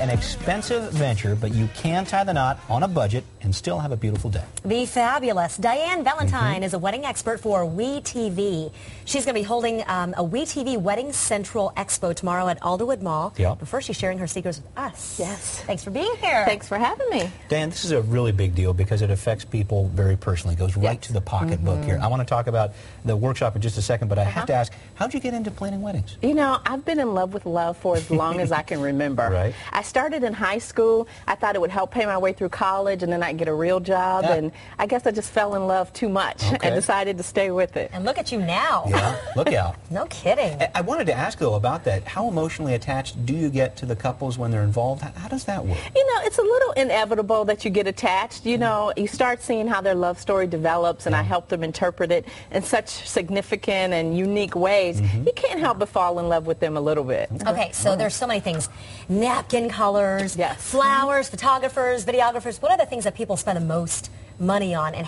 an expensive venture, but you can tie the knot on a budget and still have a beautiful day. The fabulous Diann Valentine is a wedding expert for WeTV. She's going to be holding a WeTV Wedding Central Expo tomorrow at Alderwood Mall. Yep. But first, she's sharing her secrets with us. Yes. Thanks for being here. Thanks for having me. Diann, this is a really big deal because it affects people very personally. It goes right to the pocketbook here. I want to talk about the workshop in just a second, but I have to ask, how'd you get into planning weddings? You know, I've been in love with love for as long as I can remember. Right. I started in high school. I thought it would help pay my way through college, and then I'd get a real job. Yeah. And I guess I just fell in love too much and decided to stay with it. And look at you now. Yeah, look out. No kidding. I wanted to ask, though, about that. How emotionally attached do you get to the couples when they're involved? How does that work? You know, it's a little inevitable that you get attached. You know, you start seeing how their love story develops, and I help them interpret it in such significant and unique ways. You can't help but fall in love with them a little bit. Okay, so there's so many things. Napkin colors, Yes. flowers, photographers, videographers. What are the things that people spend the most money on, and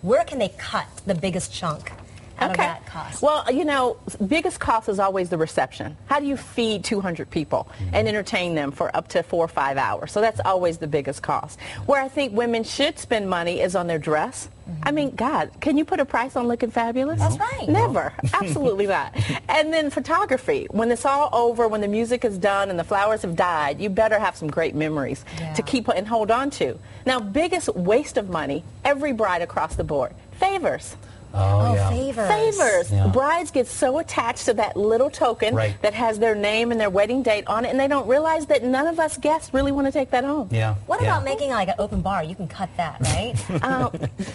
where can they cut the biggest chunk out of that cost? Well, you know, biggest cost is always the reception. How do you feed 200 people and entertain them for up to 4 or 5 hours? So that's always the biggest cost. Where I think women should spend money is on their dress. I mean, God, can you put a price on looking fabulous? That's right. Never. Absolutely not. And then photography. When it's all over, when the music is done and the flowers have died, you better have some great memories to keep and hold on to. Now, biggest waste of money, every bride across the board, favors. Oh, yeah. Favors. Yeah. Brides get so attached to that little token that has their name and their wedding date on it, and they don't realize that none of us guests really want to take that home. Yeah. What about making like an open bar? You can cut that, right?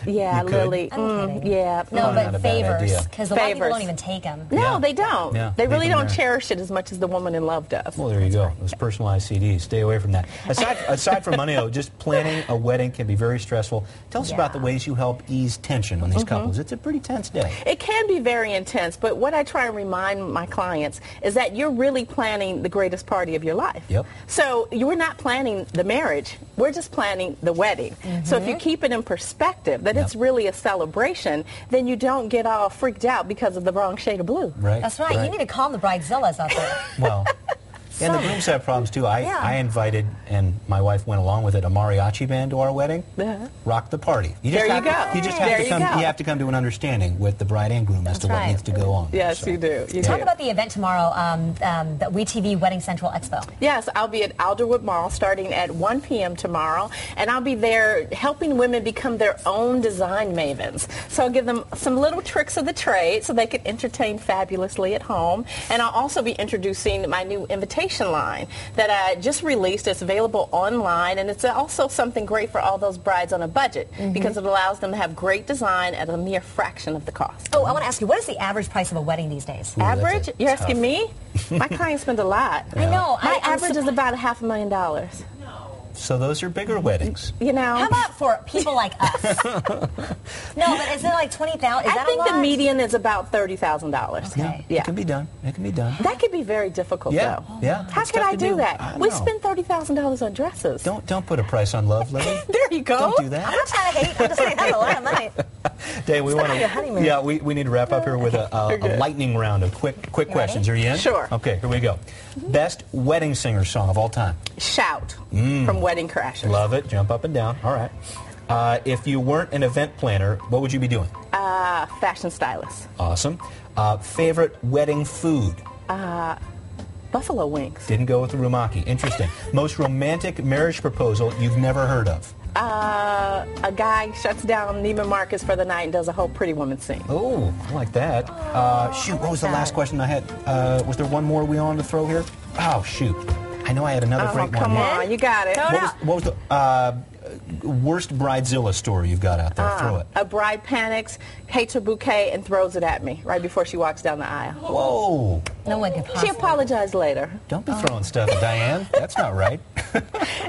Yeah, You could? Lily. I'm kidding. Yeah. No, Not a but bad favors, idea. because a lot of people Favors. don't even take them. No, Yeah. they don't. Yeah. They really Leave 'em don't there. cherish it as much as the woman in love does. Well, there you go. Those personalized CDs. Stay away from that. Aside from money, though, just planning a wedding can be very stressful. Tell us about the ways you help ease tension on these couples. It's a pretty tense day. It can be very intense, but what I try and remind my clients is that you're really planning the greatest party of your life. Yep. So you're not planning the marriage, we're just planning the wedding. So if you keep it in perspective, that it's really a celebration, then you don't get all freaked out because of the wrong shade of blue. Right. That's right. You need to calm the bridezillas out there. Well, and the grooms have problems too. I invited, and my wife went along with it, a mariachi band to our wedding. Rock the party. You just There have you to, go. You just There have to you come. go. You have to come to an understanding with the bride and groom as to what needs to go on. Yes, So. you do. You Talk do. about the event tomorrow, the WeTV Wedding Central Expo. Yes, I'll be at Alderwood Mall starting at 1 p.m. tomorrow, and I'll be there helping women become their own design mavens. So I'll give them some little tricks of the trade so they can entertain fabulously at home. And I'll also be introducing my new invitation line that I just released. It's available online, and it's also something great for all those brides on a budget because it allows them to have great design at a mere fraction of the cost. Oh, I want to ask you, what is the average price of a wedding these days? Ooh, that's Average? a You're tough- asking me? My clients spend a lot. I know. My I'm average is about $500,000. So those are bigger weddings. You know? How about for people like us? No, but is it like 20,000? Is I that think a lot? the median is about $30,000. Okay. Yeah. It can be done. It can be done. That could be very difficult, Yeah, though. yeah. How It's can tough I to do that? We know. spend $30,000 on dresses. Don't put a price on love, Lily. There you go. Don't do that. I'm not trying to hate. I'm just saying that's a lot of money. Dave, we want on your honeymoon. to. We need to wrap up here with a lightning round of quick questions. Are you in? Sure. Okay, here we go. Best wedding singer song of all time. Shout from Wedding Crashers. Love it. Jump up and down. All right. If you weren't an event planner, what would you be doing? Fashion stylist. Awesome. Favorite wedding food? Buffalo wings. Didn't go with the rumaki. Interesting. Most romantic marriage proposal you've never heard of? A guy shuts down Neiman Marcus for the night and does a whole Pretty Woman scene. Oh, I like that. Shoot, what was the last question I had? Was there one more we wanted to throw here? Oh, shoot. I know I had another great one. Come on, you got it. What was the worst bridezilla story you've got out there? Throw it. A bride panics, hates her bouquet, and throws it at me right before she walks down the aisle. Whoa. No one could possibly. She apologized later. Don't be throwing stuff at Diann. That's not right.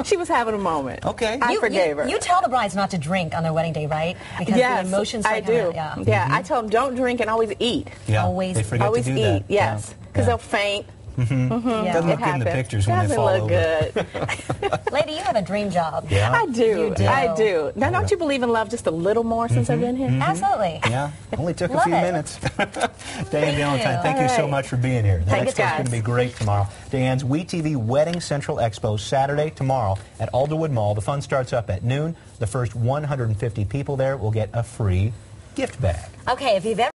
She was having a moment. Okay. I forgave her. You tell the brides not to drink on their wedding day, right? Because Yes, the emotions I like do. Yeah. I tell them don't drink and always eat. Yeah, Always- they forget Always to do eat, that. yes. Because Yeah. they'll faint. Doesn't look good in the pictures when they fall over. Doesn't look good. Lady, you have a dream job. Yeah. I do. You do. I do. Now, don't you believe in love just a little more since I've been here? Absolutely. Yeah, only took a Love few it. minutes. Diann Valentine, thank All you so right. much for being here. The Thanks, expo's going to guys. be great tomorrow. Diann's WeTV Wedding Central Expo, Saturday, tomorrow at Alderwood Mall. The fun starts up at noon. The first 150 people there will get a free gift bag. Okay, if you've ever